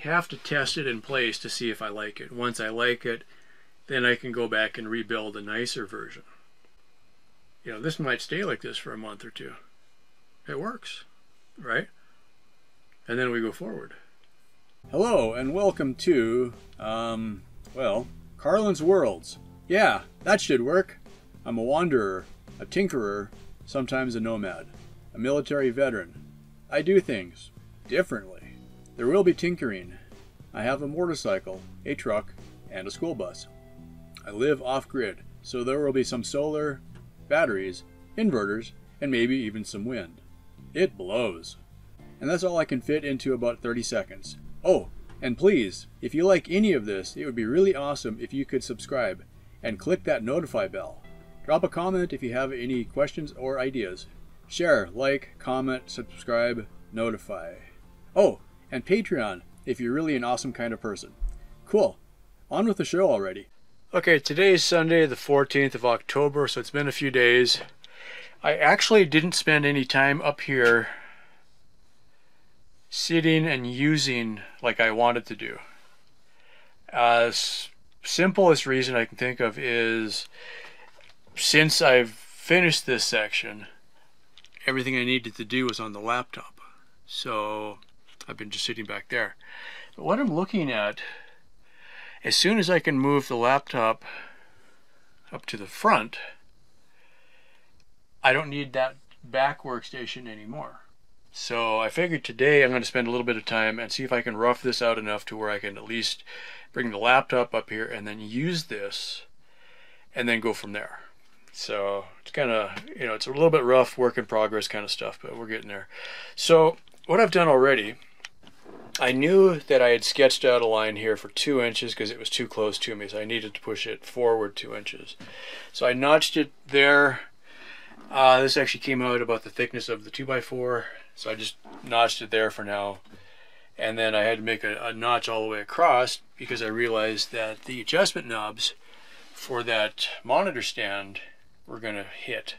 have to test it in place to see if I like it. Once I like it, then I can go back and rebuild a nicer version. You know, this might stay like this for a month or two. It works, right? And then we go forward. Hello and welcome to, well, Carlin's Worlds. Yeah, that should work. I'm a wanderer, a tinkerer, sometimes a nomad, a military veteran. I do things differently. There will be tinkering. I have a motorcycle, a truck, and a school bus. I live off-grid, so there will be some solar, batteries, inverters, and maybe even some wind. It blows. And that's all I can fit into about 30 seconds. Oh, and please, if you like any of this, it would be really awesome if you could subscribe and click that notify bell. Drop a comment if you have any questions or ideas. Share, like, comment, subscribe, notify. Oh, and Patreon if you're really an awesome kind of person. Cool. On with the show already. Okay, today is Sunday, the 14th of October, so it's been a few days. I actually didn't spend any time up here sitting and using like I wanted to do. Simplest reason I can think of is since I've finished this section, everything I needed to do was on the laptop. So I've been just sitting back there. But what I'm looking at, as soon as I can move the laptop up to the front, I don't need that back workstation anymore. So I figured today I'm going to spend a little bit of time and see if I can rough this out enough to where I can at least bring the laptop up here and then use this and then go from there. So it's kind of, you know, it's a little bit rough, work in progress kind of stuff, but we're getting there. So what I've done already, I knew that I had sketched out a line here for 2 inches because it was too close to me, so I needed to push it forward 2 inches. So I notched it there. This actually came out about the thickness of the 2x4, so I just notched it there for now. And then I had to make a notch all the way across because I realized that the adjustment knobs for that monitor stand were going to hit.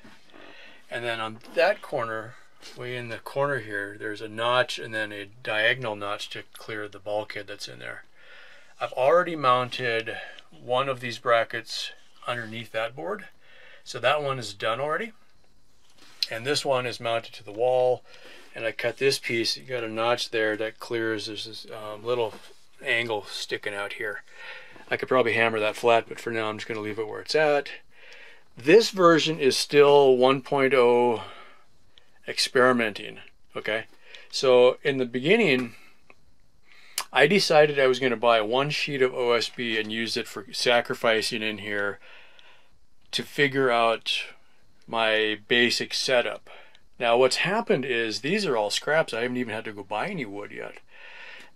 And then on that corner, way in the corner here, there's a notch and then a diagonal notch to clear the bulkhead that's in there. I've already mounted one of these brackets underneath that board, so that one is done already. And this one is mounted to the wall, and I cut this piece. You got a notch there that clears. There's this little angle sticking out here. I could probably hammer that flat, but for now I'm just going to leave it where it's at. This version is still 1.0 experimenting, okay? So in the beginning, I decided I was going to buy one sheet of OSB and use it for sacrificing in here to figure out my basic setup. Now what's happened is these are all scraps. I haven't even had to go buy any wood yet.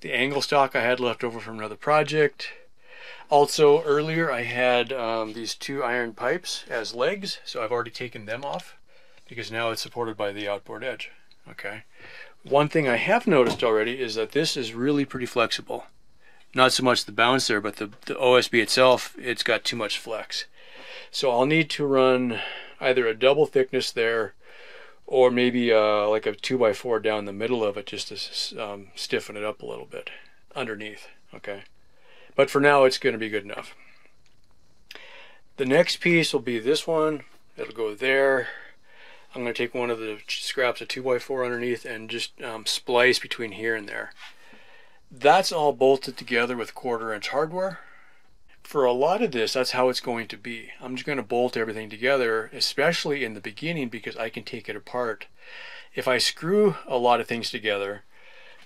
The angle stock I had left over from another project. Also earlier I had these 2 iron pipes as legs, so I've already taken them off because now it's supported by the outboard edge. Okay. One thing I have noticed already is that this is really pretty flexible. Not so much the bounce there, but the OSB itself, it's got too much flex. So I'll need to run either a double thickness there or maybe like a 2x4 down the middle of it just to stiffen it up a little bit underneath. Okay. But for now, it's going to be good enough. The next piece will be this one. It'll go there. I'm going to take one of the scraps of 2x4 underneath and just splice between here and there. That's all bolted together with 1/4 inch hardware. For a lot of this, that's how it's going to be. I'm just going to bolt everything together, especially in the beginning, because I can take it apart. If I screw a lot of things together,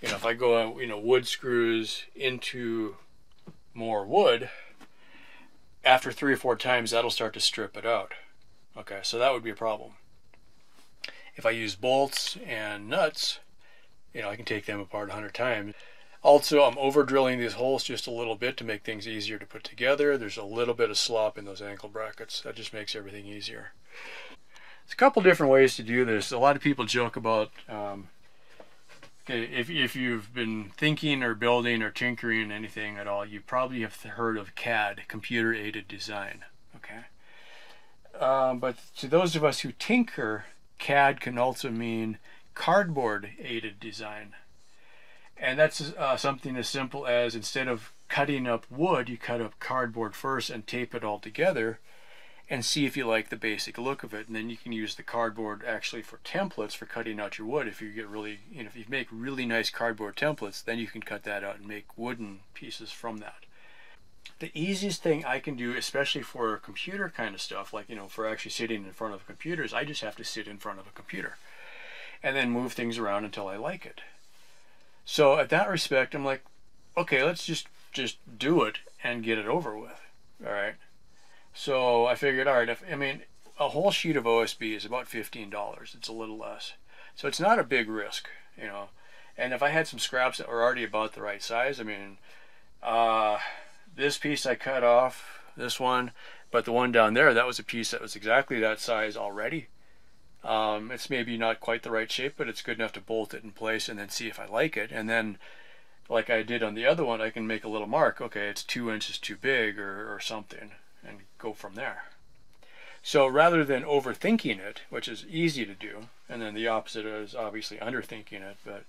you know, if I go, you know, wood screws into more wood, after 3 or 4 times that'll start to strip it out. Okay, so that would be a problem. If I use bolts and nuts, you know, I can take them apart 100 times. Also, I'm over drilling these holes just a little bit to make things easier to put together. There's a little bit of slop in those ankle brackets. That just makes everything easier. There's a couple different ways to do this. A lot of people joke about if you've been thinking or building or tinkering anything at all, you probably have heard of CAD, computer aided design. Okay, but to those of us who tinker, CAD can also mean cardboard aided design. And that's something as simple as, instead of cutting up wood, you cut up cardboard first and tape it all together and see if you like the basic look of it. And then you can use the cardboard actually for templates for cutting out your wood. If you get really, if you make really nice cardboard templates, then you can cut that out and make wooden pieces from that. The easiest thing I can do, especially for computer kind of stuff, like, for actually sitting in front of computers, I just have to sit in front of a computer and then move things around until I like it. So at that respect, I'm like, okay, let's just do it and get it over with. All right. So I figured, all right, a whole sheet of OSB is about $15. It's a little less. So it's not a big risk, And if I had some scraps that were already about the right size, this piece I cut off, this one, but the one down there, that was a piece that was exactly that size already. It's maybe not quite the right shape, but it's good enough to bolt it in place and then see if I like it. And then, like I did on the other one, I can make a little mark. Okay, it's 2 inches too big or something, and go from there. So rather than overthinking it, which is easy to do, and then the opposite is obviously underthinking it, but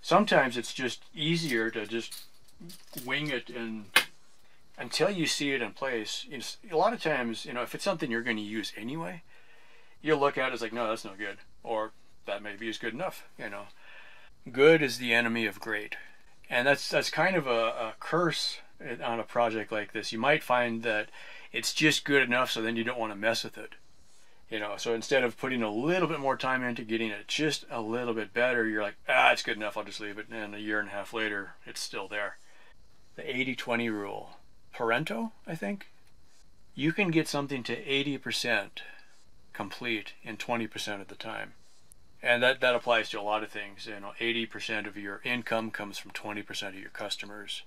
sometimes it's just easier to just wing it and until you see it in place. A lot of times, if it's something you're going to use anyway, you'll look at it as like, no, that's no good, or that maybe is good enough. Good is the enemy of great, and that's kind of a curse on a project like this. You might find that it's just good enough, so then you don't want to mess with it. So instead of putting a little bit more time into getting it just a little bit better, you're like, it's good enough, I'll just leave it, and a year and a half later, it's still there. The 80-20 rule. Pareto, I think. You can get something to 80% complete in 20% of the time. And that applies to a lot of things. 80% of your income comes from 20% of your customers.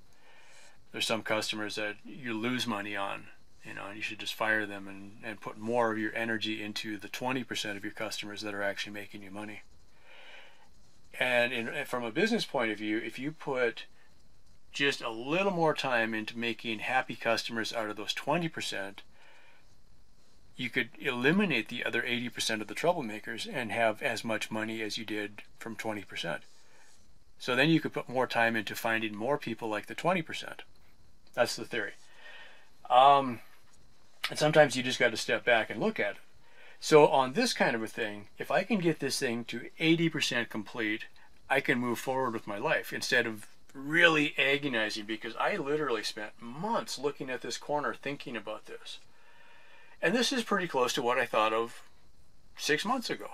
There's some customers that you lose money on, and you should just fire them and put more of your energy into the 20% of your customers that are actually making you money. And from a business point of view, if you put just a little more time into making happy customers out of those 20%, you could eliminate the other 80% of the troublemakers and have as much money as you did from 20%. So then you could put more time into finding more people like the 20%. That's the theory. And sometimes you just got to step back and look at it. So on this kind of a thing, if I can get this thing to 80% complete, I can move forward with my life instead of really agonizing, because I literally spent months looking at this corner thinking about this. And this is pretty close to what I thought of 6 months ago.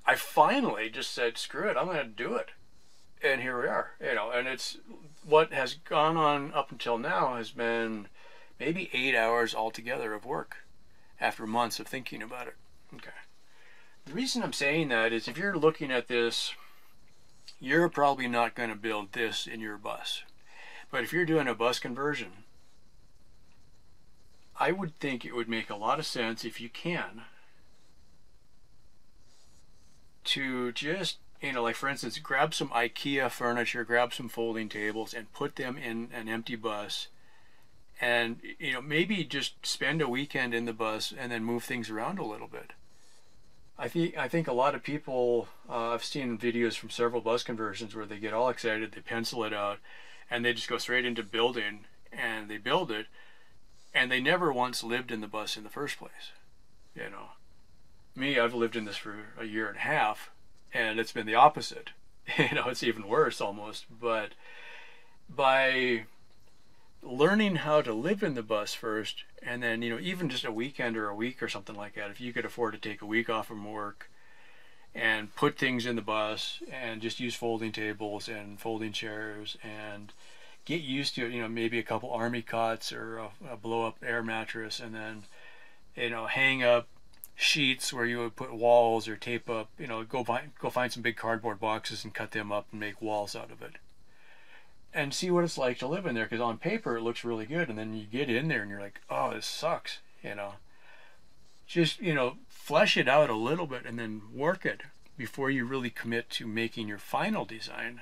I finally just said, screw it, I'm going to do it. And here we are, and it's what has gone on up until now has been maybe 8 hours altogether of work after months of thinking about it. Okay. The reason I'm saying that is, if you're looking at this, you're probably not going to build this in your bus. But if you're doing a bus conversion, I would think it would make a lot of sense, if you can, to just, like for instance, grab some IKEA furniture, grab some folding tables, and put them in an empty bus. And, maybe just spend a weekend in the bus and then move things around a little bit. I think a lot of people, I've seen videos from several bus conversions where they get all excited, they pencil it out, and they just go straight into building, and they build it, and they never once lived in the bus in the first place. Me, I've lived in this for a year and a half, and it's been the opposite. It's even worse almost. But by learning how to live in the bus first, and then even just a weekend or a week or something like that, if you could afford to take a week off from work and put things in the bus and just use folding tables and folding chairs and get used to it, maybe a couple army cots or a blow up air mattress, and then hang up sheets where you would put walls, or tape up, go find some big cardboard boxes and cut them up and make walls out of it. And see what it's like to live in there, because on paper it looks really good, and then you get in there and you're like, oh, this sucks. Just flesh it out a little bit and then work it before you really commit to making your final design.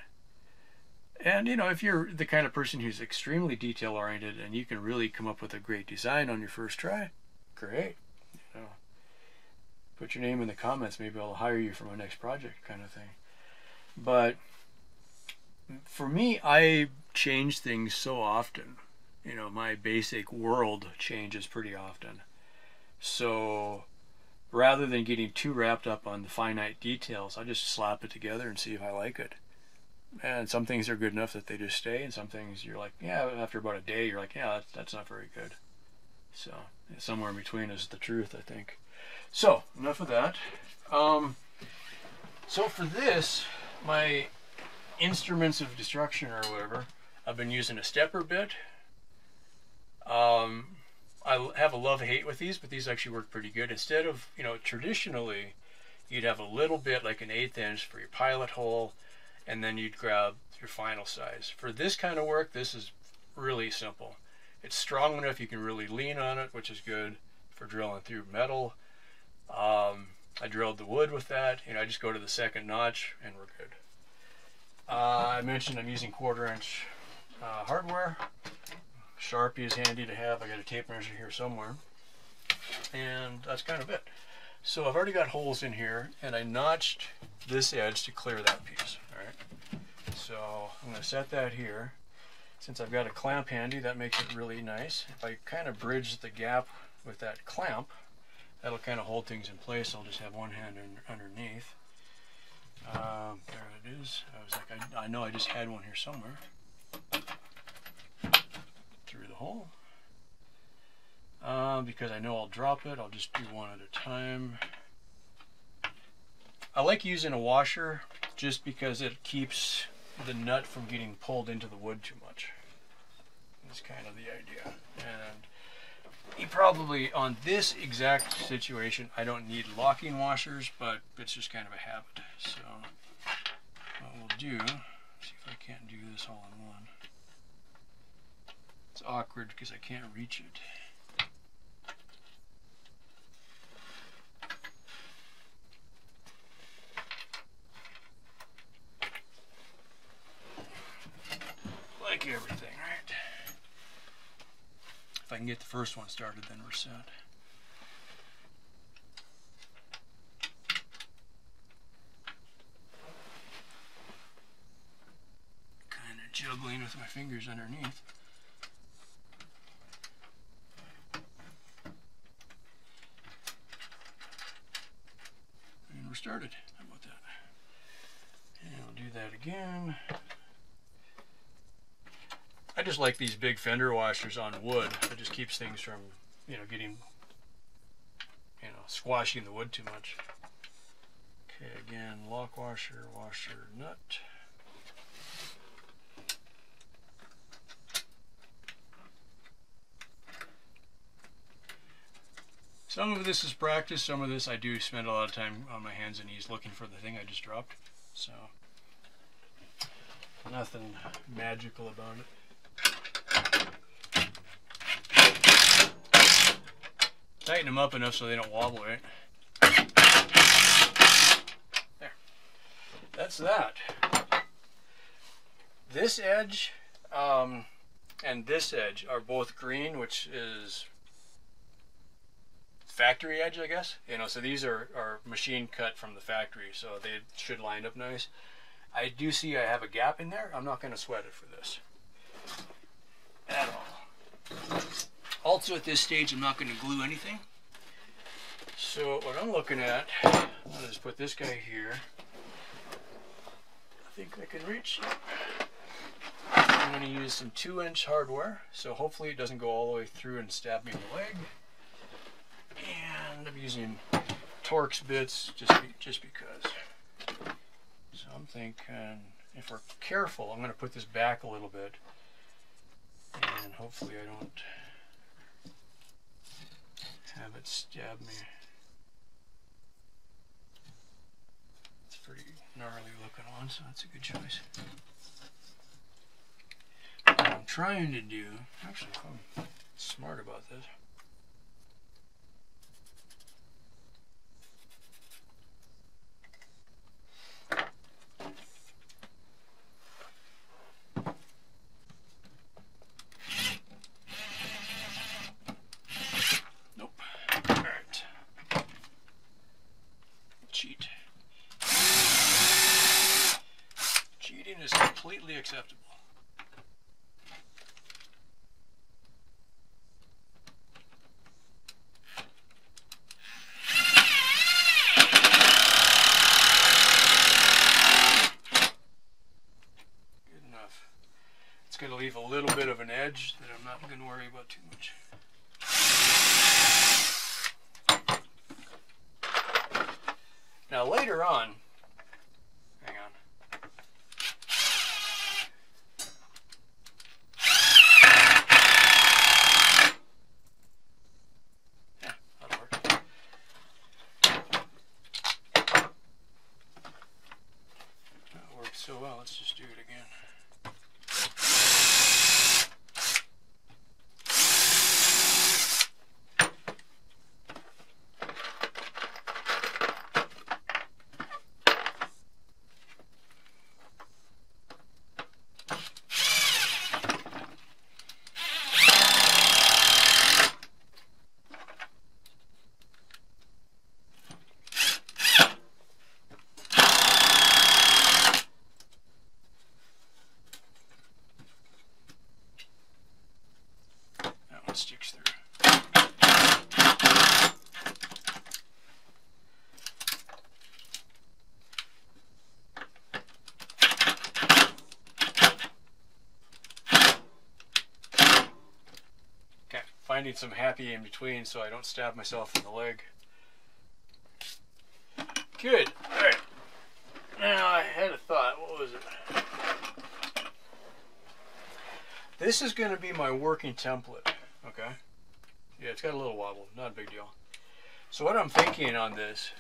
And if you're the kind of person who's extremely detail oriented and you can really come up with a great design on your first try, great. Put your name in the comments, maybe I'll hire you for my next project, kind of thing. But For me, I change things so often. You know, my basic world changes pretty often. So rather than getting too wrapped up on the finite details, I just slap it together and see if I like it. And some things are good enough that they just stay, and some things you're like, yeah, after about a day, you're like, yeah, that's not very good. So somewhere in between is the truth, I think. So enough of that. So for this, my instruments of destruction or whatever, I've been using a stepper bit. I have a love-hate with these, but these actually work pretty good. Instead of, you know, traditionally, you'd have a little bit like an 1/8 inch for your pilot hole, and then you'd grab your final size. For this kind of work, this is really simple. It's strong enough you can really lean on it, which is good for drilling through metal. I drilled the wood with that. You know, I just go to the second notch and we're good. I mentioned I'm using 1/4 inch hardware. Sharpie is handy to have. I got a tape measure here somewhere. And that's kind of it. So I've already got holes in here, and I notched this edge to clear that piece. All right. So I'm going to set that here. Since I've got a clamp handy, that makes it really nice. If I kind of bridge the gap with that clamp, that'll kind of hold things in place. I'll just have one hand underneath. There it is. I was like, I know I just had one here somewhere. Through the hole. Because I know I'll drop it, I'll just do one at a time. I like using a washer just because it keeps the nut from getting pulled into the wood too much. That's kind of the idea. And you probably, on this exact situation, I don't need locking washers, but it's just kind of a habit. So what we'll do, see if I can't do this all in one. It's awkward because I can't reach it. Like everything, right? If I can get the first one started, then we're set. Kind of juggling with my fingers underneath. And we're started. How about that? And I'll do that again. I just like these big fender washers on wood. It just keeps things from, you know, getting, you know, squashing the wood too much. Okay, again, lock washer, washer, nut. Some of this is practice, some of this I do spend a lot of time on my hands and knees looking for the thing I just dropped. So, nothing magical about it. Tighten them up enough so they don't wobble, right? There. That's that. This edge and this edge are both green, which is factory edge, I guess. You know, so these are machine cut from the factory, so they should line up nice. I do see I have a gap in there. I'm not going to sweat it for this at all. Also, at this stage, I'm not going to glue anything. So what I'm looking at, I'll just put this guy here. I think I can reach. I'm going to use some 2-inch hardware, so hopefully it doesn't go all the way through and stab me in the leg. And I'm using Torx bits just because. So I'm thinking, if we're careful, I'm going to put this back a little bit, and hopefully I don't have it stab me. It's pretty gnarly looking one, so that's a good choice. What I'm trying to do, actually, if I'm smart about this, acceptable. Good enough. It's going to leave a little bit of an edge that I'm not going to worry about too much. Now later on, hang on. Yeah, that'll work. That worked so well, let's just do it again. Sticks through. Okay, finding some happy in between so I don't stab myself in the leg. Good. All right. Now I had a thought. What was it? This is going to be my working template. Okay. Yeah, it's got a little wobble. Not a big deal. So what I'm thinking on this,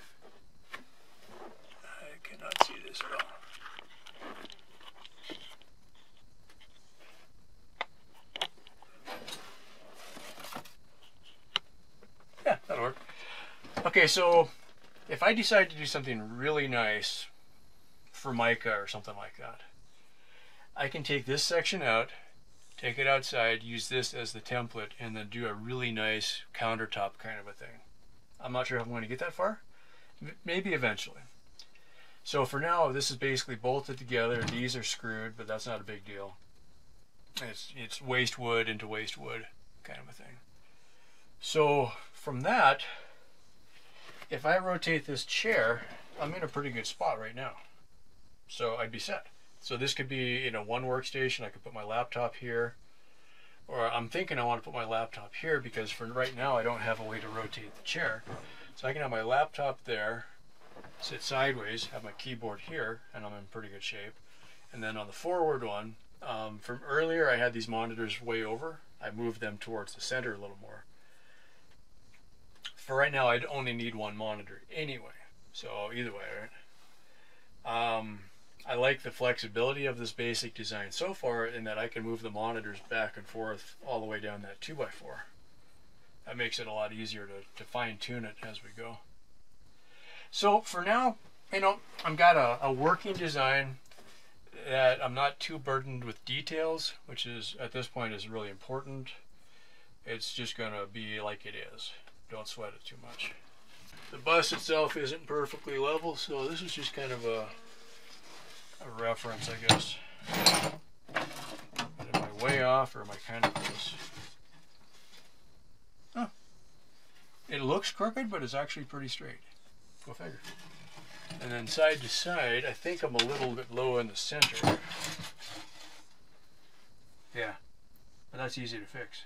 I cannot see this at all. Yeah, that'll work. Okay, so if I decide to do something really nice for mica or something like that, I can take this section out, take it outside, use this as the template, and then do a really nice countertop kind of a thing. I'm not sure if I'm going to get that far. Maybe eventually. So for now, this is basically bolted together. These are screwed, but that's not a big deal. It's waste wood into waste wood kind of a thing. So from that, if I rotate this chair, I'm in a pretty good spot right now. So I'd be set. So this could be, one workstation. I could put my laptop here, or I'm thinking I want to put my laptop here because for right now I don't have a way to rotate the chair. So I can have my laptop there, sit sideways, have my keyboard here, and I'm in pretty good shape. And then on the forward one, from earlier I had these monitors way over. I moved them towards the center a little more. For right now I'd only need one monitor anyway. So either way, right? I like the flexibility of this basic design so far in that I can move the monitors back and forth all the way down that 2x4. That makes it a lot easier to fine tune it as we go. So for now, I've got a working design that I'm not too burdened with details, which is at this point is really important. It's just going to be like it is. Don't sweat it too much. The bus itself isn't perfectly level, so this is just kind of a reference, I guess. Am I way off or am I kind of close? Huh. It looks crooked, but it's actually pretty straight. Go figure. And then side to side, I think I'm a little bit low in the center. Yeah, but that's easy to fix.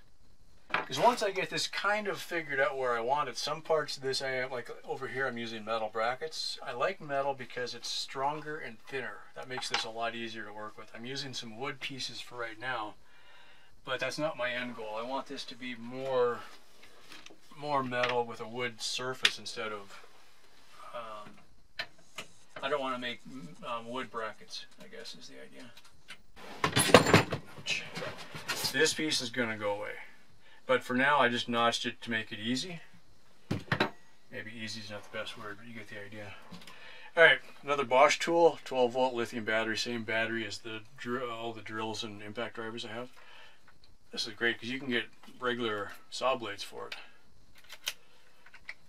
Because once I get this kind of figured out where I want it, some parts of this I am, like over here I'm using metal brackets. I like metal because it's stronger and thinner. That makes this a lot easier to work with. I'm using some wood pieces for right now, but that's not my end goal. I want this to be more metal with a wood surface instead of, I don't want to make wood brackets, I guess is the idea. Ouch. This piece is going to go away. But for now, I just notched it to make it easy. Maybe easy is not the best word, but you get the idea. All right, another Bosch tool, 12-volt lithium battery, same battery as all the drills and impact drivers I have. This is great because you can get regular saw blades for it.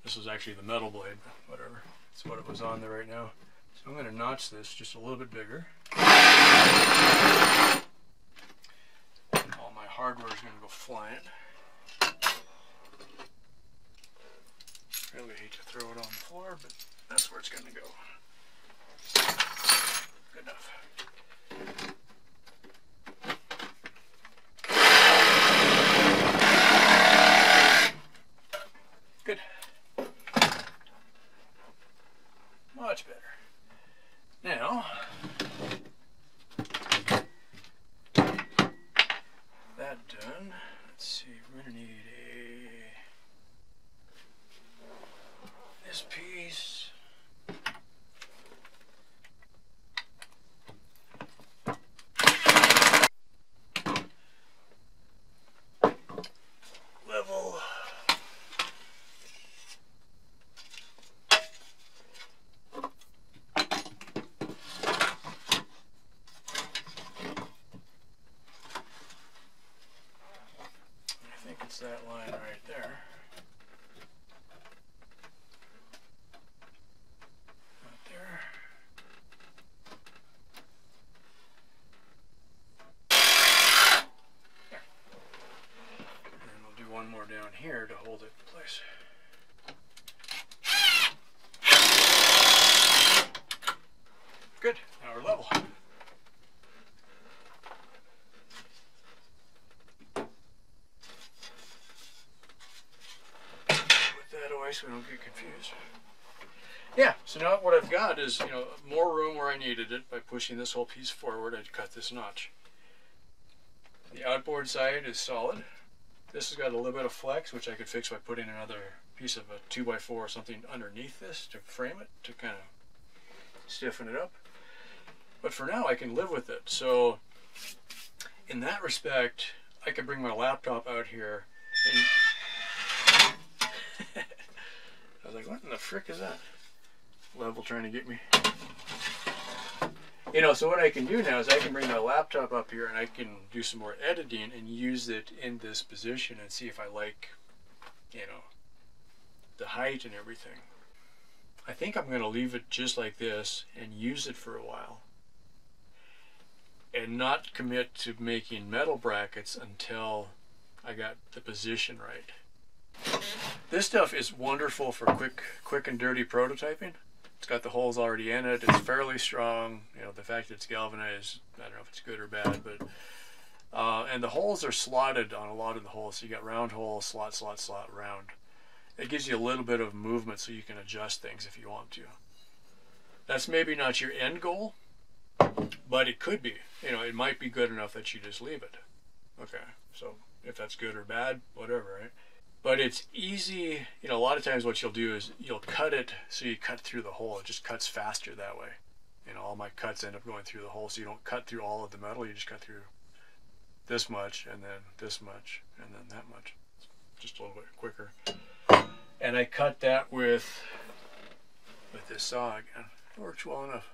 This was actually the metal blade, but whatever. That's what it was on there right now. So I'm going to notch this just a little bit bigger. All my hardware is going to go flying. Really hate to throw it on the floor, but that's where it's going to go. Good enough. Good. Much better. Now, that done, let's see, we're going to need this piece. Level. I think it's that line right there. Right there. There. And we'll do one more down here to hold it in place. Good. Now we're level. That away so we don't get confused. Yeah, so now what I've got is, more room where I needed it. By pushing this whole piece forward, I'd cut this notch. The outboard side is solid. This has got a little bit of flex, which I could fix by putting another piece of a 2x4 or something underneath this to frame it, to kind of stiffen it up. But for now, I can live with it. So in that respect, I could bring my laptop out here and I was like, what in the frick is that? Level trying to get me. So what I can do now is I can bring my laptop up here and I can do some more editing and use it in this position and see if I like, the height and everything. I think I'm going to leave it just like this and use it for a while. And not commit to making metal brackets until I got the position right. This stuff is wonderful for quick and dirty prototyping. It's got the holes already in it. It's fairly strong. The fact that it's galvanized, I don't know if it's good or bad, but and the holes are slotted on a lot of the holes. So you got round hole, slot, slot, slot, round. It gives you a little bit of movement so you can adjust things if you want to. That's maybe not your end goal, but it could be. It might be good enough that you just leave it. Okay, so if that's good or bad, whatever, right? But it's easy. A lot of times what you'll do is you'll cut it so you cut through the hole. It just cuts faster that way. All my cuts end up going through the hole, so you don't cut through all of the metal. You just cut through this much, and then this much, and then that much. Just a little bit quicker. And I cut that with this saw again. It works well enough.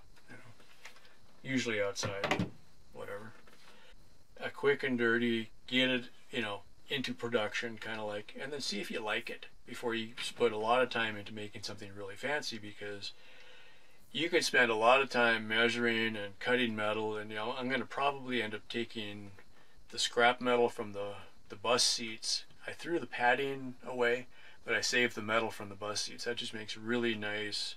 Usually outside, whatever. A quick and dirty, get it, into production, kind of like, and then see if you like it before you put a lot of time into making something really fancy, because you could spend a lot of time measuring and cutting metal, and I'm going to probably end up taking the scrap metal from the bus seats. I threw the padding away, but I saved the metal from the bus seats. That just makes really nice.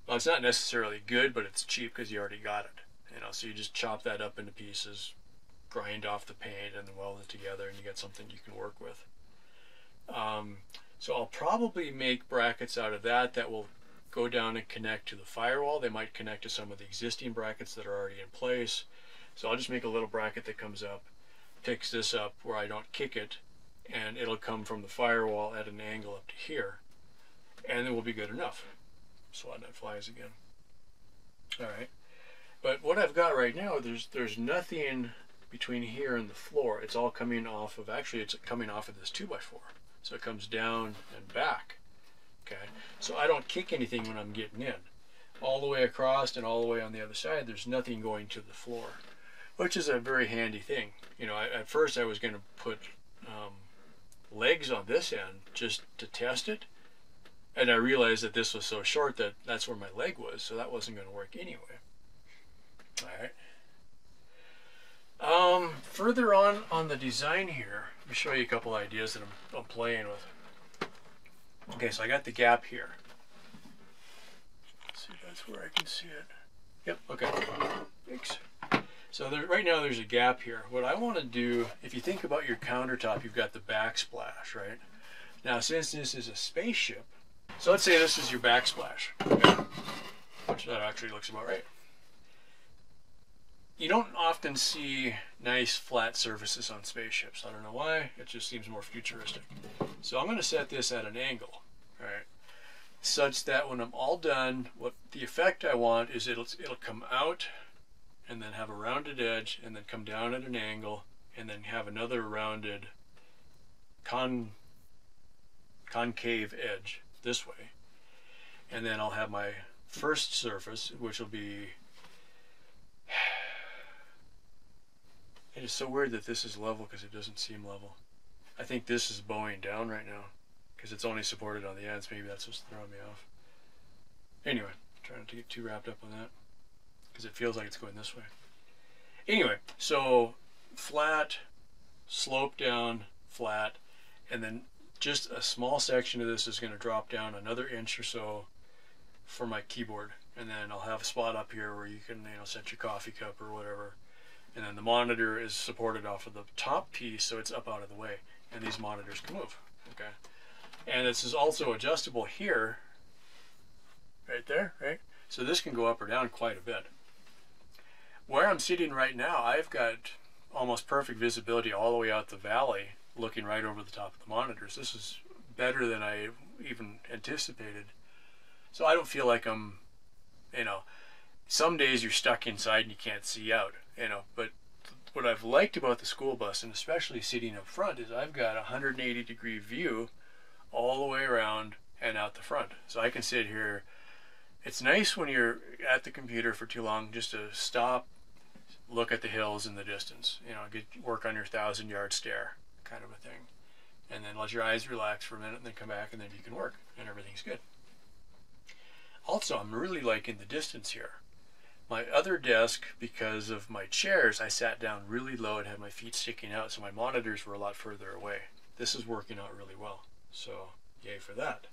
Well, it's not necessarily good, but it's cheap because you already got it. So you just chop that up into pieces, grind off the paint, and then weld it together, and you get something you can work with. So I'll probably make brackets out of that will go down and connect to the firewall. They might connect to some of the existing brackets that are already in place. So I'll just make a little bracket that comes up, picks this up where I don't kick it, and it'll come from the firewall at an angle up to here, and it will be good enough. Swat that flies again. All right. But what I've got right now, there's nothing between here and the floor. It's all coming off of, actually it's coming off of this 2x4. So it comes down and back. Okay. So I don't kick anything when I'm getting in. All the way across and all the way on the other side, there's nothing going to the floor, which is a very handy thing. At first I was going to put legs on this end just to test it. And I realized that this was so short that that's where my leg was, so that wasn't going to work anyway. All right. Further on the design here, let me show you a couple ideas that I'm playing with. Okay, so I got the gap here. Let's see if that's where I can see it. Yep, okay. Thanks. So right now there's a gap here. What I want to do, if you think about your countertop, you've got the backsplash, right? Now, since this is a spaceship, so let's say this is your backsplash, okay? Which that actually looks about right. You don't often see nice flat surfaces on spaceships. I don't know why, it just seems more futuristic. So I'm going to set this at an angle, right? Such that when I'm all done, what the effect I want is it'll come out and then have a rounded edge and then come down at an angle and then have another rounded concave edge this way. And then I'll have my first surface, which will be... It is so weird that this is level because it doesn't seem level. I think this is bowing down right now because it's only supported on the ends. Maybe that's what's throwing me off. Anyway, trying not to get too wrapped up on that because it feels like it's going this way. Anyway, so flat, slope down, flat, and then just a small section of this is going to drop down another inch or so for my keyboard. And then I'll have a spot up here where you can, set your coffee cup or whatever. And then the monitor is supported off of the top piece, so it's up out of the way. And these monitors can move, okay? And this is also adjustable here, right there, right? So this can go up or down quite a bit. Where I'm sitting right now, I've got almost perfect visibility all the way out the valley, looking right over the top of the monitors. This is better than I even anticipated. So I don't feel like I'm, some days you're stuck inside and you can't see out. But what I've liked about the school bus, and especially sitting up front, is I've got a 180-degree view all the way around and out the front. So I can sit here. It's nice when you're at the computer for too long just to stop, look at the hills in the distance, work on your 1,000-yard stare kind of a thing. And then let your eyes relax for a minute and then come back and then you can work and everything's good. Also, I'm really liking the distance here. My other desk, because of my chairs, I sat down really low and had my feet sticking out, so my monitors were a lot further away. This is working out really well, so yay for that.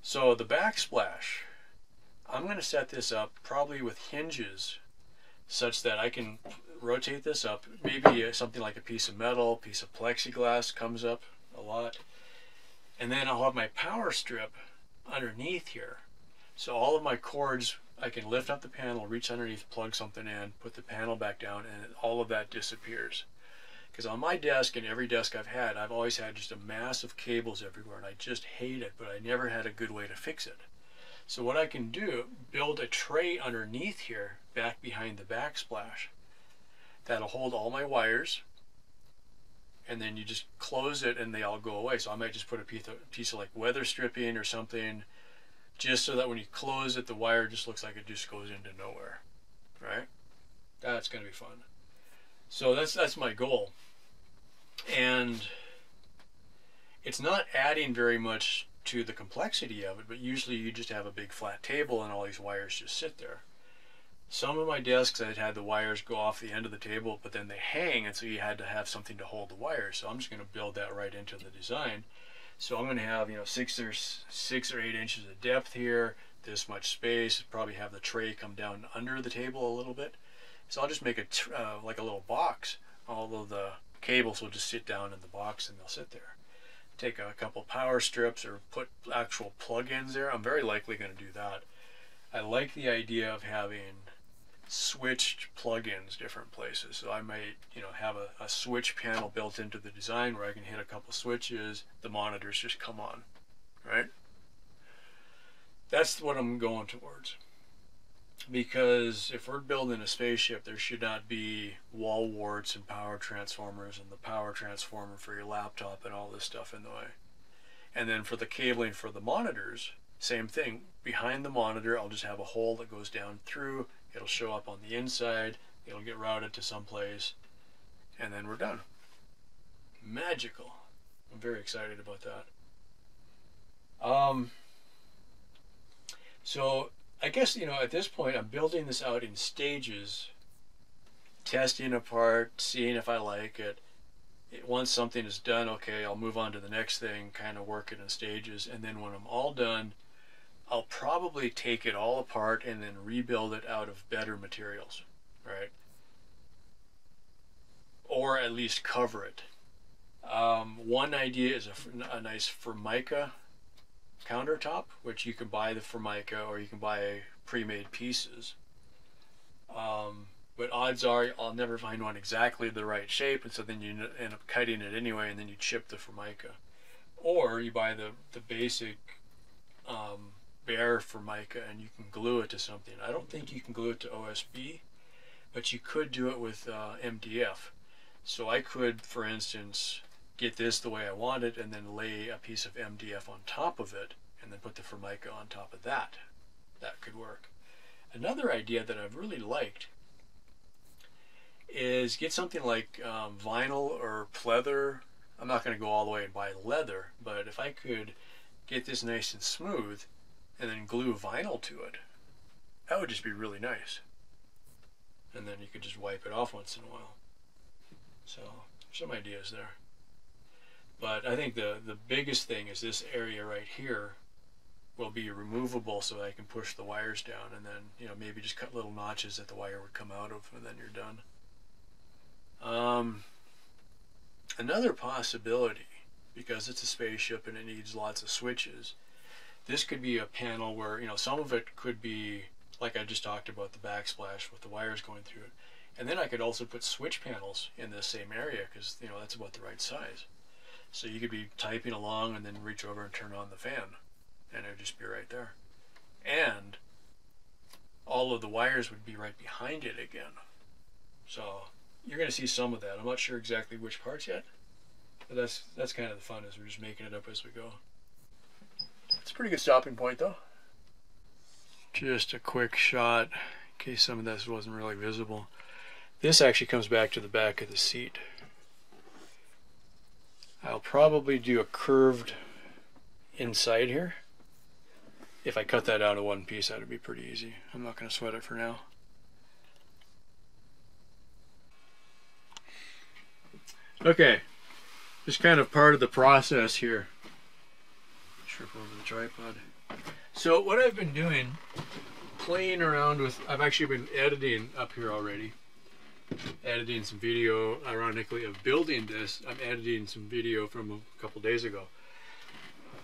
So the backsplash, I'm going to set this up probably with hinges such that I can rotate this up. Maybe something like a piece of metal, piece of plexiglass comes up a lot. And then I'll have my power strip underneath here. So all of my cords, I can lift up the panel, reach underneath, plug something in, put the panel back down, and all of that disappears. Because on my desk and every desk I've had, I've always had just a mass of cables everywhere, and I just hate it, but I never had a good way to fix it. So what I can do, build a tray underneath here, back behind the backsplash, that'll hold all my wires, and then you just close it and they all go away. So I might just put a piece of like weather stripping or something, just so that when you close it, the wire just looks like it just goes into nowhere, right? That's going to be fun. So that's my goal. And it's not adding very much to the complexity of it, but usually you just have a big flat table and all these wires just sit there. Some of my desks, I'd had the wires go off the end of the table, but then they hang, and so you had to have something to hold the wires. So I'm just going to build that right into the design. So I'm going to have 6 or 8 inches of depth here, this much space, probably have the tray come down under the table a little bit. So I'll just make it like a little box. All of the cables will just sit down in the box and they'll sit there. Take a couple power strips or put actual plug-ins there. I'm very likely going to do that. I like the idea of having switched plug-ins different places. So I might, have a switch panel built into the design where I can hit a couple switches, the monitors just come on, right? That's what I'm going towards. Because if we're building a spaceship, there should not be wall warts and power transformers and the power transformer for your laptop and all this stuff in the way. And then for the cabling for the monitors, same thing. Behind the monitor, I'll just have a hole that goes down through. It'll show up on the inside. It'll get routed to someplace. And then we're done. Magical. I'm very excited about that. So I guess, at this point I'm building this out in stages testing a part, seeing if I like it. Once something is done, okay, I'll move on to the next thing, kind of work it in stages, and then when I'm all done, I'll probably take it all apart and then rebuild it out of better materials, right? Or at least cover it. One idea is a nice Formica countertop, which you can buy the Formica or you can buy pre-made pieces. But odds are I'll never find one exactly the right shape, and so then you end up cutting it anyway, and then you chip the Formica. Or you buy the basic bare Formica and you can glue it to something. I don't think you can glue it to OSB, but you could do it with MDF. So I could, for instance, get this the way I want it and then lay a piece of MDF on top of it and then put the Formica on top of that. That could work. Another idea that I've really liked is get something like vinyl or pleather. I'm not going to go all the way and buy leather, but if I could get this nice and smooth and then glue vinyl to it, that would just be really nice. And then you could just wipe it off once in a while. So some ideas there. But I think the biggest thing is this area right here will be removable so I can push the wires down and then, you know, maybe just cut little notches that the wire would come out of and then you're done. Another possibility, because it's a spaceship and it needs lots of switches, this could be a panel where, you know, some of it could be like I just talked about, the backsplash with the wires going through it. And then I could also put switch panels in the same area because, you know, that's about the right size. So you could be typing along and then reach over and turn on the fan and it would just be right there. And all of the wires would be right behind it again. So you're going to see some of that. I'm not sure exactly which parts yet, but that's kind of the fun, is we're just making it up as we go. It's a pretty good stopping point though. Just a quick shot in case some of this wasn't really visible. This actually comes back to the back of the seat. I'll probably do a curved inside here. If I cut that out of one piece, that would be pretty easy. I'm not going to sweat it for now. Okay, just kind of part of the process here. Trip over the tripod. So what I've been doing, playing around with, I've actually been editing up here already. Editing some video, ironically, of building this. I'm editing some video from a couple days ago.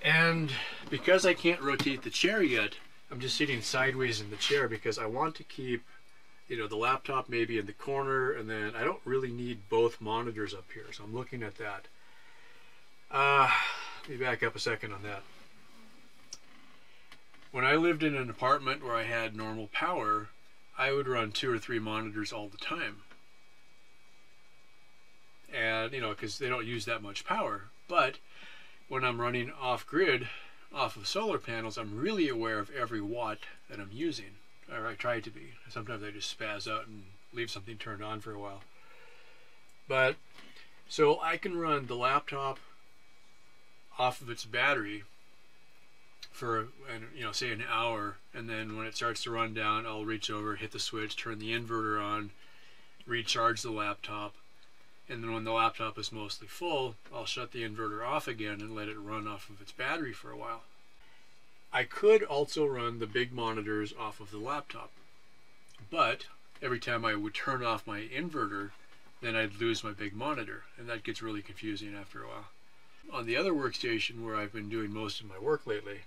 And because I can't rotate the chair yet, I'm just sitting sideways in the chair because I want to keep, you know, the laptop maybe in the corner, and then I don't really need both monitors up here, so I'm looking at that. Let me back up a second on that. When I lived in an apartment where I had normal power, I would run 2 or 3 monitors all the time. And, you know, because they don't use that much power. But when I'm running off-grid, off of solar panels, I'm really aware of every watt that I'm using. Or I try to be. Sometimes I just spaz out and leave something turned on for a while. But, so I can run the laptop off of its battery for, you know, say an hour, and then when it starts to run down, I'll reach over, hit the switch, turn the inverter on, recharge the laptop, and then when the laptop is mostly full, I'll shut the inverter off again and let it run off of its battery for a while. I could also run the big monitors off of the laptop, but every time I would turn off my inverter, then I'd lose my big monitor, and that gets really confusing after a while. On the other workstation where I've been doing most of my work lately,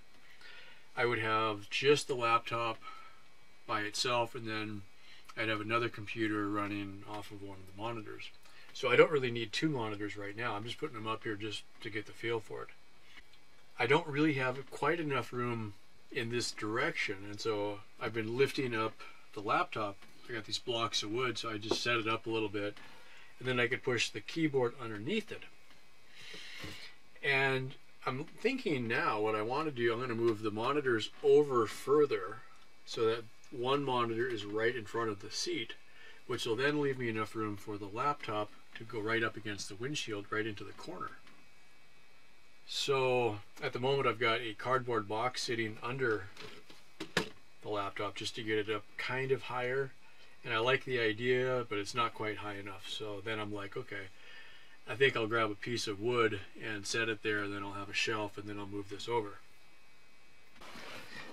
I would have just the laptop by itself, and then I'd have another computer running off of one of the monitors. So I don't really need 2 monitors right now. I'm just putting them up here just to get the feel for it. I don't really have quite enough room in this direction, and so I've been lifting up the laptop. I got these blocks of wood, so I just set it up a little bit, and then I could push the keyboard underneath it. And I'm thinking now what I want to do, I'm going to move the monitors over further so that one monitor is right in front of the seat, which will then leave me enough room for the laptop to go right up against the windshield, right into the corner. So at the moment I've got a cardboard box sitting under the laptop just to get it up kind of higher, And I like the idea, but it's not quite high enough. So then I'm like, okay, I think I'll grab a piece of wood and set it there, and then I'll have a shelf, and then I'll move this over.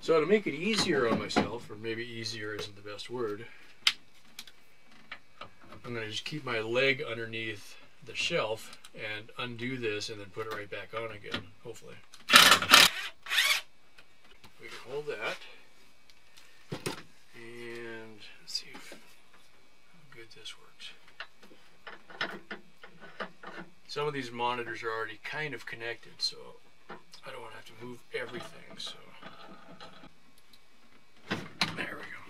So to make it easier on myself, or maybe easier isn't the best word, I'm going to just keep my leg underneath the shelf and undo this and then put it right back on again, hopefully. We can hold that. And let's see how good this works. Some of these monitors are already kind of connected, so I don't want to have to move everything. So there we go.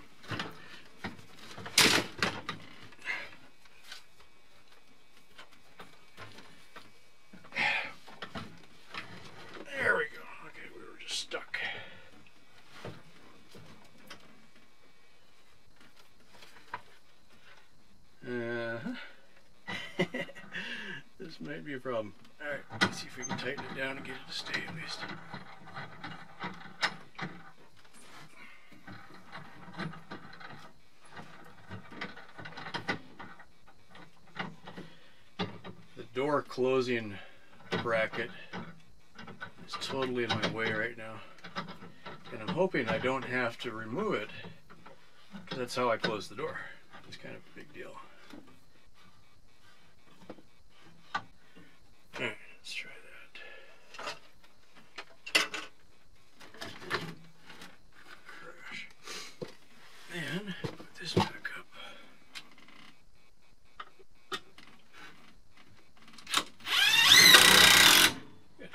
There we go. Okay, we were just stuck. This might be a problem. Alright, let's see if we can tighten it down and get it to stay at least. The door closing bracket is totally in my way right now. And I'm hoping I don't have to remove it, because that's how I close the door. It's kind of a big deal. Alright, let's try that. Crash. And put this back up. Good.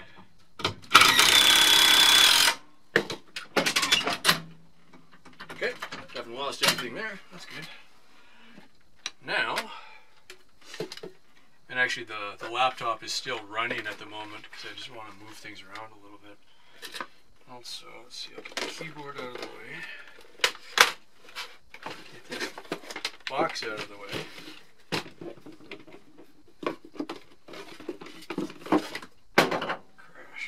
Okay, haven't lost anything there. That's good. Now, and actually the laptop is still running at the moment because I just want to move things around a little bit. Also, let's see, I'll get the keyboard out of the way. Get this box out of the way. Crash.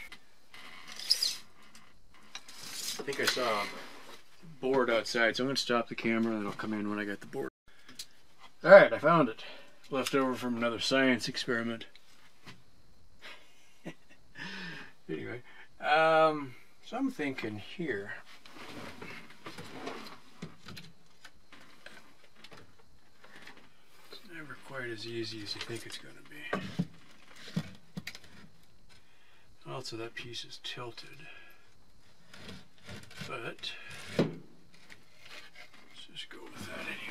I think I saw a board outside, so I'm going to stop the camera and I'll come in when I get the board. Alright, I found it. Left over from another science experiment. Anyway, so I'm thinking here. It's never quite as easy as you think it's going to be. Also, that piece is tilted. But let's just go with that anyway.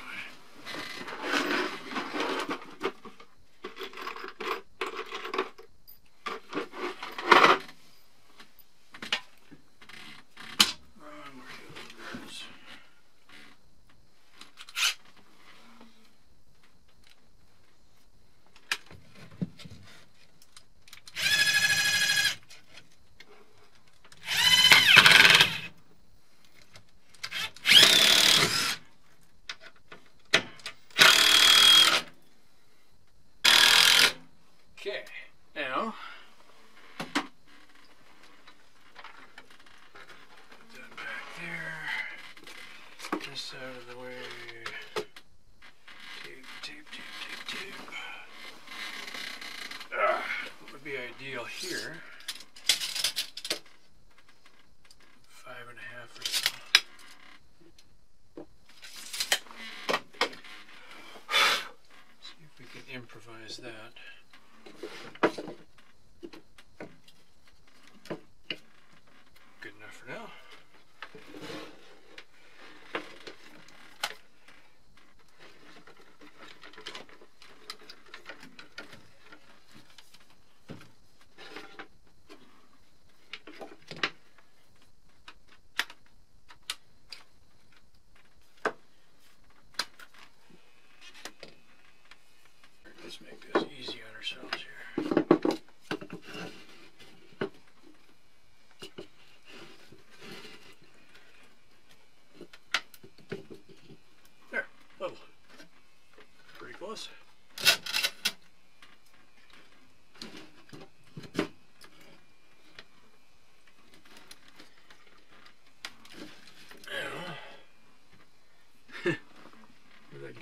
Okay, now put that back there, this out of the way, tape, tape, tape, tape, tape. What would be ideal here, 5.5 or so. See if we can improvise that. Good enough for now. Let's make this easy on ourselves here. There, level. Pretty close. Now, that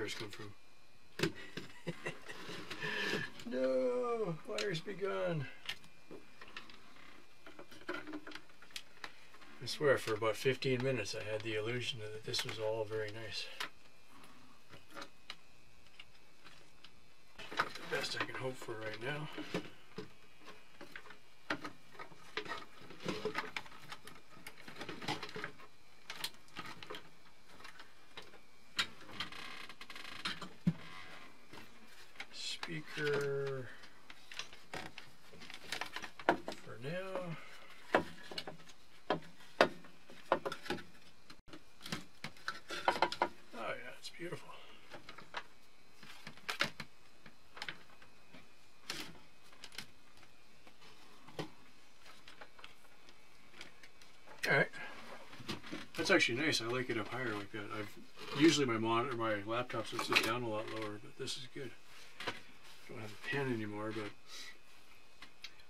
wires come from. No, wires be gone. I swear, for about 15 minutes I had the illusion that this was all very nice. The best I can hope for right now. Speaker for now. Oh yeah, it's beautiful. All right, that's actually nice. I like it up higher like that. Usually my laptops would sit down a lot lower, but this is good. I don't have a pen anymore, but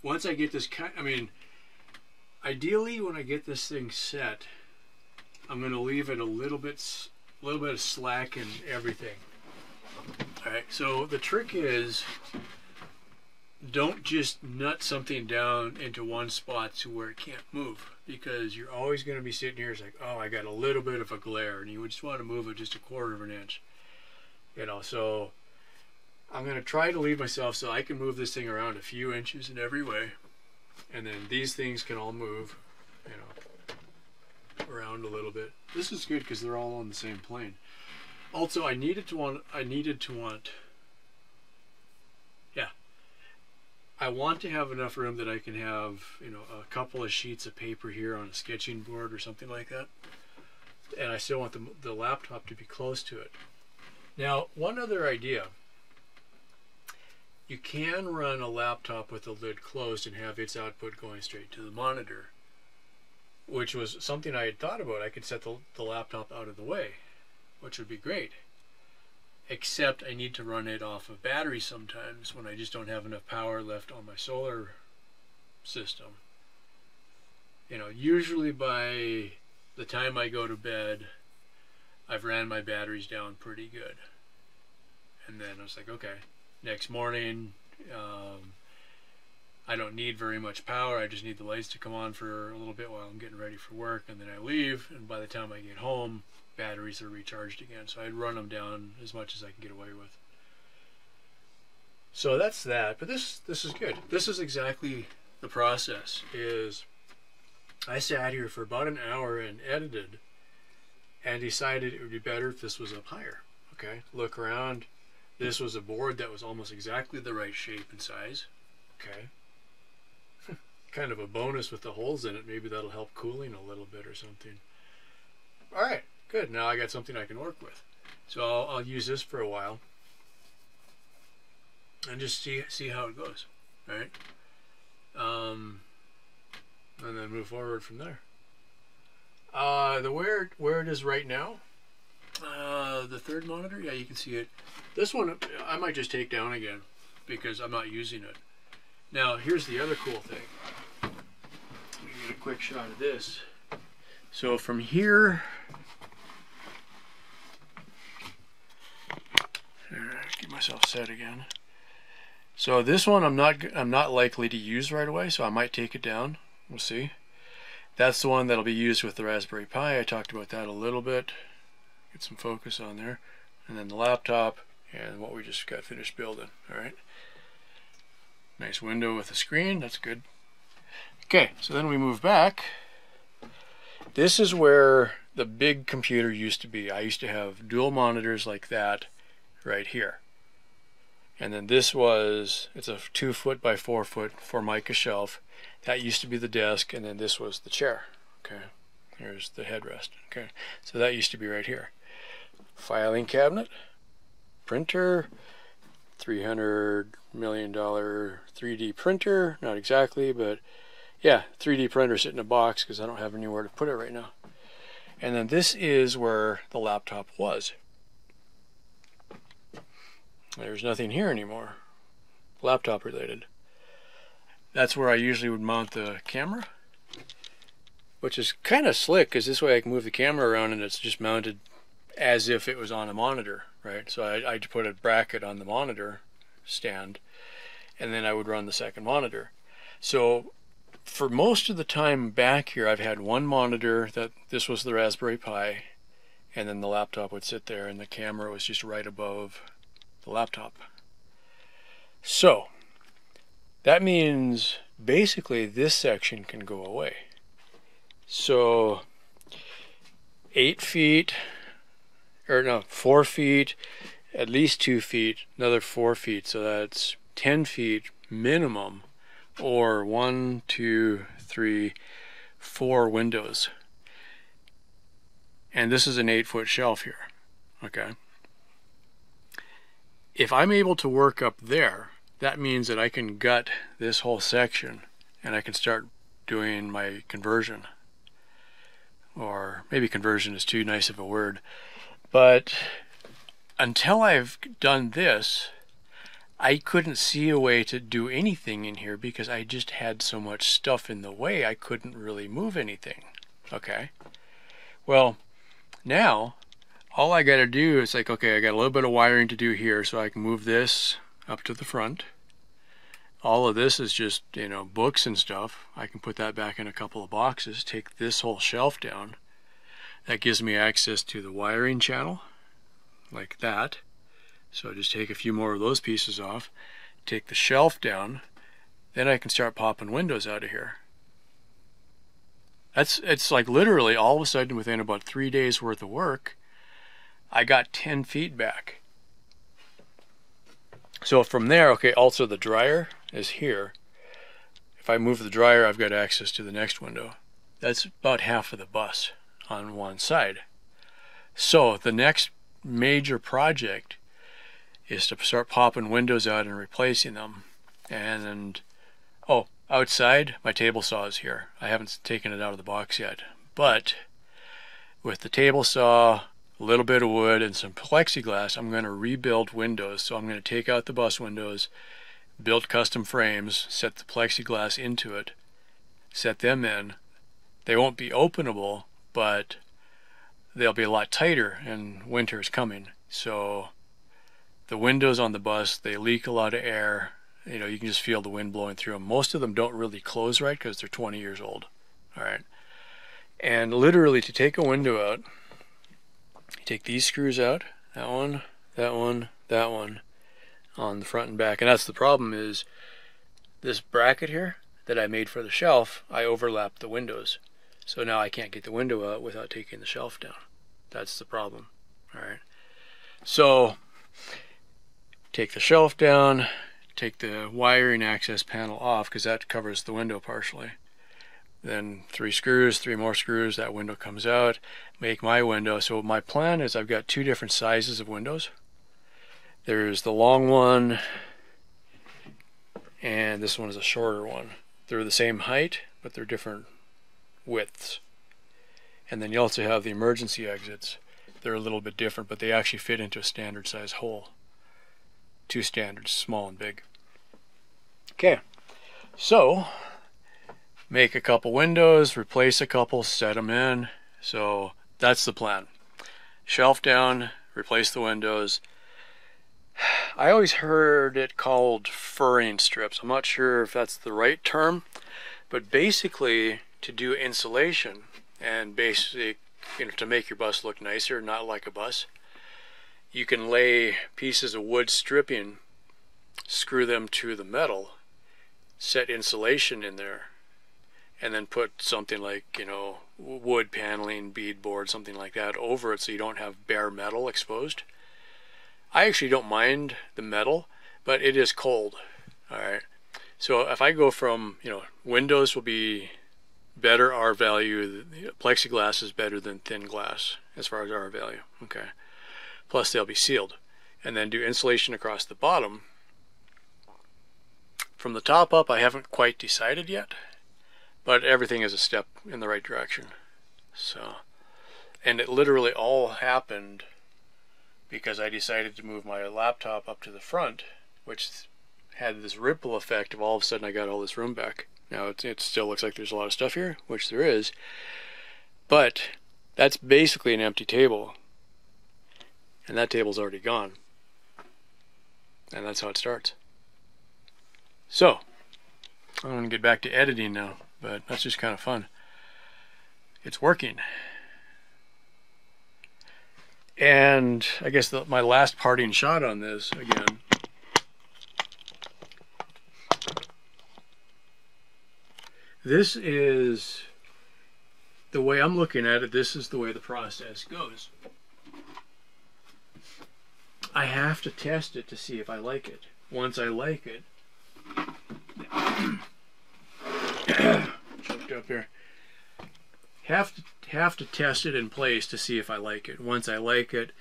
once I get this ideally when I get this thing set, I'm going to leave it a little bit of slack in everything. All right, so the trick is, don't just nut something down into one spot to where it can't move, because you're always going to be sitting here, it's like, oh, I got a little bit of a glare, and you would just want to move it just a quarter of an inch, so I'm going to try to leave myself so I can move this thing around a few inches in every way, and then these things can all move, around a little bit. This is good because they're all on the same plane. Also, I want to have enough room that I can have, a couple of sheets of paper here on a sketching board or something like that, and I still want the laptop to be close to it. Now, one other idea. You can run a laptop with the lid closed and have its output going straight to the monitor, which was something I had thought about. I could set the laptop out of the way, which would be great. Except I need to run it off of battery sometimes when I just don't have enough power left on my solar system. Usually by the time I go to bed, I've ran my batteries down pretty good. And then I was like, okay, next morning, I don't need very much power. I just need the lights to come on for a little bit while I'm getting ready for work, and then I leave, and by the time I get home, batteries are recharged again. So I'd run them down as much as I can get away with. So that's that. But this is good. This is exactly the process. I sat here for about an hour and edited, and decided it would be better if this was up higher. Okay, look around. This was a board that was almost exactly the right shape and size. Okay. Kind of a bonus with the holes in it. Maybe that'll help cooling a little bit or something. All right, good. Now I got something I can work with. So I'll use this for a while and just see how it goes. All right. And then move forward from there. Where it is right now. The third monitor, yeah, you can see it. This one I might just take down again because I'm not using it. Now here's the other cool thing. Let me get a quick shot of this. So from here, get myself set again. So this one I'm not likely to use right away, so I might take it down. We'll see. That's the one that'll be used with the Raspberry Pi. I talked about that a little bit. Get some focus on there. And then the laptop and what we just got finished building. All right. Nice window with a screen. That's good. Okay, so then we move back. This is where the big computer used to be. I used to have dual monitors like that right here. And then it's a 2 foot by 4 foot Formica shelf. That used to be the desk, and then this was the chair. Okay, here's the headrest. Okay, so that used to be right here. Filing cabinet, printer, $300 million 3D printer. Not exactly, but yeah, 3D printer sitting in a box because I don't have anywhere to put it right now. And then this is where the laptop was. There's nothing here anymore, laptop related. That's where I usually would mount the camera, which is kind of slick because this way I can move the camera around and it's just mounted as if it was on a monitor, right? So I put a bracket on the monitor stand, and then I would run the second monitor. So for most of the time back here, I've had one monitor. That this was the Raspberry Pi, and then the laptop would sit there, and the camera was just right above the laptop. So that means basically this section can go away. So 8 feet, or no, 4 feet, at least 2 feet, another 4 feet, so that's 10 feet minimum, or 1, 2, 3, 4 windows. And this is an 8-foot shelf here, okay? If I'm able to work up there, that means that I can gut this whole section and I can start doing my conversion. Or maybe conversion is too nice of a word. But until I've done this, I couldn't see a way to do anything in here because I just had so much stuff in the way I couldn't really move anything. Okay? Well, now all I got to do is like, okay, I got a little bit of wiring to do here, so I can move this up to the front. All of this is just, you know, books and stuff. I can put that back in a couple of boxes, take this whole shelf down. That gives me access to the wiring channel, like that. So just take a few more of those pieces off, take the shelf down, then I can start popping windows out of here. It's like literally all of a sudden within about 3 days worth of work, I got 10 feet back. So from there, okay, also the dryer is here. If I move the dryer, I've got access to the next window. That's about half of the bus on one side. So the next major project is to start popping windows out and replacing them. And oh, outside, my table saw is here. I haven't taken it out of the box yet. But with the table saw, a little bit of wood, and some plexiglass, I'm going to rebuild windows. So I'm going to take out the bus windows, build custom frames, set the plexiglass into it, set them in. They won't be openable, but they'll be a lot tighter, and winter is coming. So the windows on the bus, they leak a lot of air. You know, you can just feel the wind blowing through them. Most of them don't really close right because they're 20 years old. All right. And literally to take a window out, you take these screws out, that one, that one, that one, on the front and back. And that's the problem, is this bracket here that I made for the shelf, I overlapped the windows. So now I can't get the window out without taking the shelf down. That's the problem. All right. So take the shelf down, take the wiring access panel off because that covers the window partially. Then 3 screws, 3 more screws, that window comes out, make my window. So my plan is I've got 2 different sizes of windows. There's the long one, and this one is a shorter one. They're the same height, but they're different widths. And then you also have the emergency exits. They're a little bit different, but they actually fit into a standard size hole. 2 standards, small and big. Okay, so make a couple windows, replace a couple, set them in. So that's the plan. Shelf down, replace the windows. I always heard it called furring strips. I'm not sure if that's the right term, but basically to do insulation and basically, you know, to make your bus look nicer, not like a bus, you can lay pieces of wood stripping, screw them to the metal, set insulation in there, and then put something like, you know, wood paneling, beadboard, something like that over it so you don't have bare metal exposed. I actually don't mind the metal, but it is cold. All right. So if I go from, you know, windows will be better R value, plexiglass is better than thin glass as far as R value. Okay. Plus they'll be sealed. And then do insulation across the bottom. From the top up, I haven't quite decided yet, but everything is a step in the right direction. So, and it literally all happened because I decided to move my laptop up to the front, which had this ripple effect of all of a sudden I got all this room back. Now it still looks like there's a lot of stuff here, which there is, but that's basically an empty table. And that table's already gone. And that's how it starts. So, I'm going to get back to editing now, but that's just kind of fun. It's working. And I guess my last parting shot on this, again, this is the way I'm looking at it. This is the way the process goes. I have to test it to see if I like it. Once I like it, choked up here. Have to test it in place to see if I like it. Once I like it,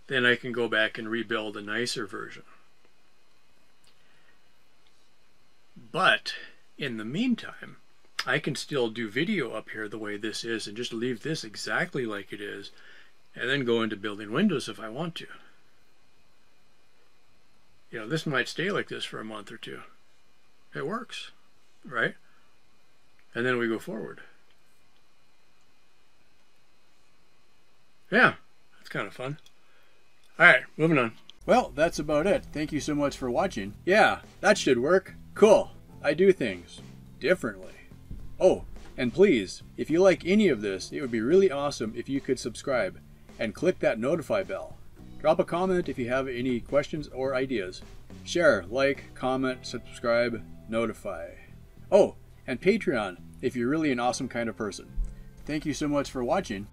then I can go back and rebuild a nicer version. But in the meantime, I can still do video up here the way this is and just leave this exactly like it is, and then go into building windows if I want to. You know, this might stay like this for a month or two. It works, right? And then we go forward. Yeah, that's kind of fun. All right, moving on. Well, that's about it. Thank you so much for watching. Yeah, that should work. Cool. I do things differently. Oh, and please, if you like any of this, it would be really awesome if you could subscribe and click that notify bell. Drop a comment if you have any questions or ideas. Share, like, comment, subscribe, notify. Oh, and Patreon if you're really an awesome kind of person. Thank you so much for watching.